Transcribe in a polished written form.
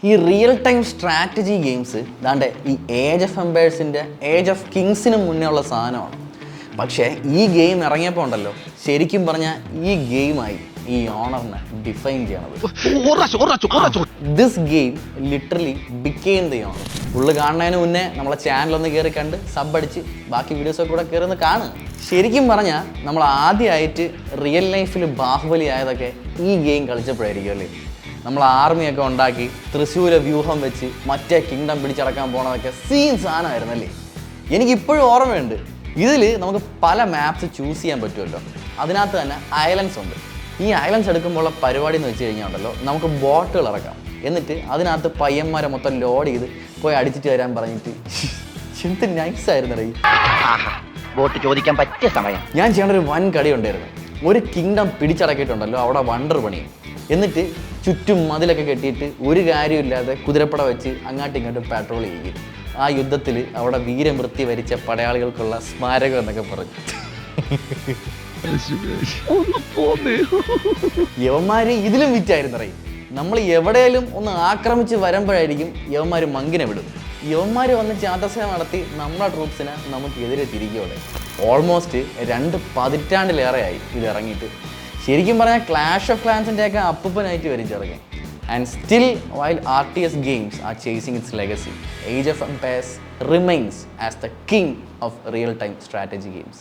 ഈ real time strategy games ദാണ്ടെ ഈ age of എംപയേഴ്സിൻ്റെ age of കിങ്സിന് മുന്നേ ഉള്ള സാധനമാണ്. പക്ഷേ ഈ ഗെയിം ഇറങ്ങിയപ്പോൾ ഉണ്ടല്ലോ, ശരിക്കും പറഞ്ഞാൽ ഈ ഗെയിമായി ഈ ഓണറിനെ ഡിഫൈൻ ചെയ്യണത്. This game literally became the owner. Full കാണുന്നതിന് മുന്നേ നമ്മളെ ചാനലൊന്ന് കയറി കണ്ട് സബ് അടിച്ച് ബാക്കി വീഡിയോസൊക്കെ കൂടെ കയറി ഒന്ന് കാണുക. ശരിക്കും പറഞ്ഞാൽ നമ്മൾ ആദ്യമായിട്ട് റിയൽ ലൈഫിൽ ബാഹുബലി ആയതൊക്കെ ഈ ഗെയിം കളിച്ചപ്പോഴായിരിക്കും അല്ലേ. നമ്മൾ ആർമിയൊക്കെ ഉണ്ടാക്കി തൃശ്ശൂരെ വ്യൂഹം വെച്ച് മറ്റേ കിങ്ഡം പിടിച്ചടക്കാൻ പോണതൊക്കെ സീൻ സാധനമായിരുന്നല്ലേ. എനിക്കിപ്പോഴും ഓർമ്മയുണ്ട്. ഇതിൽ നമുക്ക് പല മാപ്സ് ചൂസ് ചെയ്യാൻ പറ്റുമല്ലോ. അതിനകത്ത് തന്നെ ഐലൻഡ്സ് ഉണ്ട്. ഈ ഐലൻഡ്സ് എടുക്കുമ്പോഴുള്ള പരിപാടി എന്ന് വെച്ച് കഴിഞ്ഞാൽ ഉണ്ടല്ലോ, നമുക്ക് ബോട്ടുകൾ ഇറക്കാം. എന്നിട്ട് അതിനകത്ത് പയ്യന്മാരെ മൊത്തം ലോഡ് ചെയ്ത് പോയി അടിച്ചിട്ട് വരാൻ പറഞ്ഞിട്ട് എന്ത് നൈസായിരുന്നേ. ബോട്ട് ചോദിക്കാൻ പറ്റിയ സമയം. ഞാൻ ചെയ്യേണ്ട ഒരു വൻ കടി ഉണ്ടായിരുന്നു. ഒരു കിങ്ഡം പിടിച്ചടക്കിയിട്ടുണ്ടല്ലോ, അവിടെ വണ്ടർ പണിയും. എന്നിട്ട് ചുറ്റും മതിലൊക്കെ കെട്ടിയിട്ട് ഒരു കാര്യമില്ലാതെ കുതിരപ്പട വെച്ച് അങ്ങോട്ടും ഇങ്ങോട്ടും പെട്രോൾ ചെയ്യും. ആ യുദ്ധത്തിൽ അവിടെ വീരമൃത്യു വരിച്ച പടയാളികൾക്കുള്ള സ്മാരകം എന്നൊക്കെ പറഞ്ഞു. യവന്മാര് ഇതിലും വിറ്റായിരുന്നറേ. നമ്മൾ എവിടെയെങ്കിലും ഒന്ന് ആക്രമിച്ച് വരുമ്പോഴായിരിക്കും യവന്മാർ മങ്കിനെ വിടും. യവന്മാർ വന്ന് ചാട്ടസേന നടത്തി നമ്മളെ ട്രൂപ്സിനെ നമുക്കെതിരെ തിരികെയോടെ. ഓൾമോസ്റ്റ് 2 പതിറ്റാണ്ടിലേറെയായി ഇത് ഇറങ്ങിയിട്ട്. ശരിക്കും പറഞ്ഞാൽ ക്ലാഷ് ഓഫ് ക്ലാൻസിൻ്റെയൊക്കെ അപ്പൂപ്പനായിട്ട് വരും ചെറുക്കൻ. And still, while RTS games are chasing its legacy, Age of Empires remains as the king of real-time strategy games.